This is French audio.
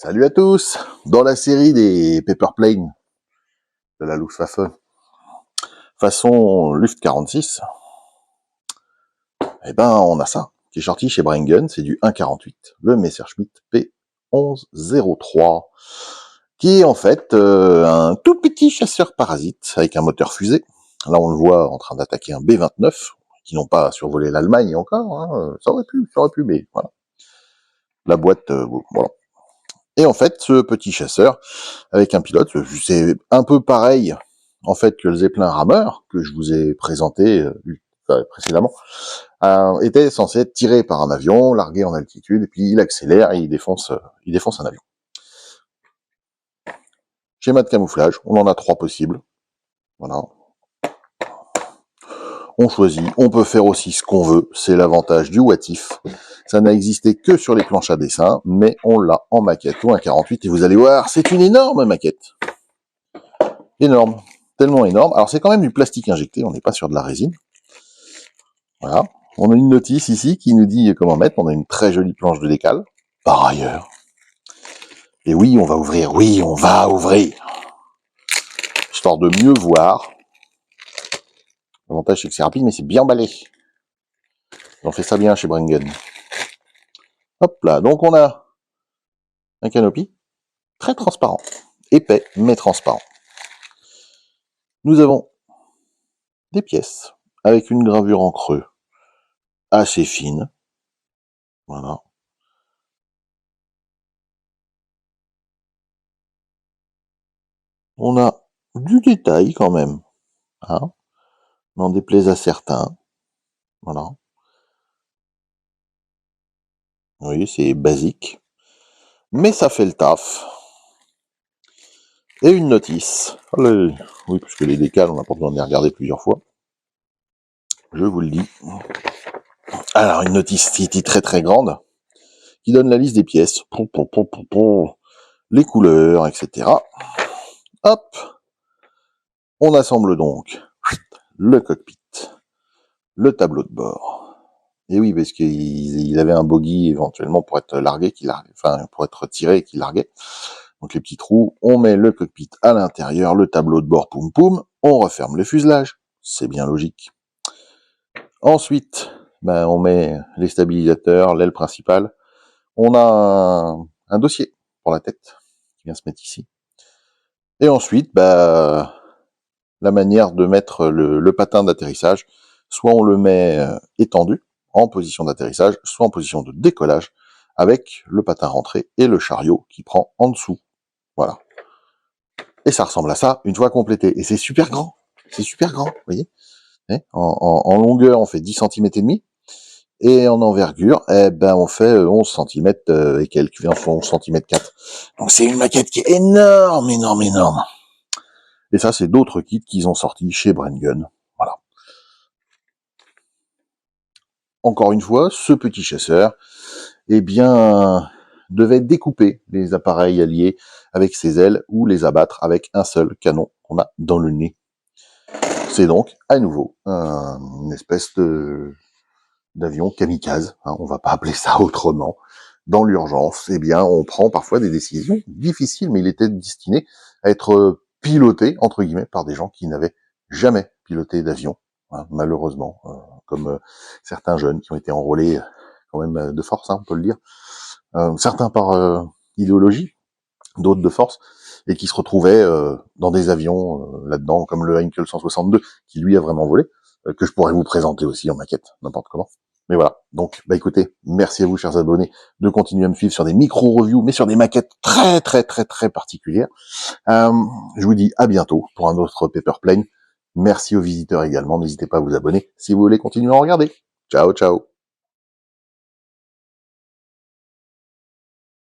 Salut à tous. Dans la série des Paper Plane de la Luftwaffe, façon Luft 46, eh ben, on a ça, qui est sorti chez Bringen, c'est du 1,48, le Messerschmitt P1103, qui est en fait un tout petit chasseur parasite avec un moteur fusée. Là, on le voit en train d'attaquer un B-29, qui n'ont pas survolé l'Allemagne encore, hein. Ça aurait pu, mais voilà. La boîte, voilà. Et en fait, ce petit chasseur, avec un pilote, c'est un peu pareil, en fait, que le Zeppelin rameur, que je vous ai présenté précédemment, était censé être tiré par un avion, largué en altitude, et puis il accélère et il défonce un avion. Schéma de camouflage, on en a 3 possibles. Voilà. On choisit, on peut faire aussi ce qu'on veut, c'est l'avantage du what if. Ça n'a existé que sur les planches à dessin, mais on l'a en maquette ou un 48, et vous allez voir, c'est une énorme maquette. Énorme, tellement énorme. Alors c'est quand même du plastique injecté, on n'est pas sur de la résine. Voilà. On a une notice ici qui nous dit comment mettre. On a une très jolie planche de décale, par ailleurs. Et oui, on va ouvrir. Oui, on va ouvrir. Histoire de mieux voir. L'avantage, c'est que c'est rapide, mais c'est bien emballé. On fait ça bien chez Bringen. Hop là. Donc, on a un canopy très transparent. Épais, mais transparent. Nous avons des pièces avec une gravure en creux assez fine. Voilà. On a du détail quand même. Hein, n'en déplaise à certains. Voilà. Oui, c'est basique. Mais ça fait le taf. Et une notice. Oui, puisque les décales, on n'a pas besoin de les regarder plusieurs fois. Je vous le dis. Alors, une notice qui est très très grande, qui donne la liste des pièces, les couleurs, etc. Hop, on assemble donc le cockpit, le tableau de bord. Et oui, parce qu'il avait un bogie éventuellement pour être largué, enfin pour être tiré et qu'il larguait. Donc les petits trous, on met le cockpit à l'intérieur, le tableau de bord, poum poum, on referme le fuselage, c'est bien logique. Ensuite, on met les stabilisateurs, l'aile principale. On a un dossier pour la tête qui vient se mettre ici. Et ensuite, la manière de mettre le patin d'atterrissage, soit on le met étendu en position d'atterrissage, soit en position de décollage, avec le patin rentré et le chariot qui prend en dessous. Voilà. Et ça ressemble à ça une fois complété. Et c'est super grand. C'est super grand, vous voyez. En longueur, on fait 10 cm et demi. Et en envergure, on fait 11 cm et quelques, 11 cm 4. Donc c'est une maquette qui est énorme, énorme, énorme. Et ça, c'est d'autres kits qu'ils ont sortis chez Bringen. Voilà. Encore une fois, ce petit chasseur, devait découper les appareils alliés avec ses ailes ou les abattre avec un seul canon qu'on a dans le nez. C'est donc, à nouveau, une espèce d'avion kamikaze, hein, on va pas appeler ça autrement. Dans l'urgence, on prend parfois des décisions difficiles, mais il était destiné à être piloté, entre guillemets, par des gens qui n'avaient jamais piloté d'avion, hein, malheureusement, comme certains jeunes qui ont été enrôlés quand même de force, hein, on peut le dire. Certains par idéologie, d'autres de force, et qui se retrouvaient dans des avions là-dedans, comme le Heinkel 162, qui lui a vraiment volé, que je pourrais vous présenter aussi en maquette, n'importe comment. Mais voilà, donc écoutez, merci à vous chers abonnés de continuer à me suivre sur des micro-reviews, mais sur des maquettes très très très très particulières. Je vous dis à bientôt pour un autre Paper Plane. Merci aux visiteurs également, n'hésitez pas à vous abonner si vous voulez continuer à en regarder. Ciao ciao.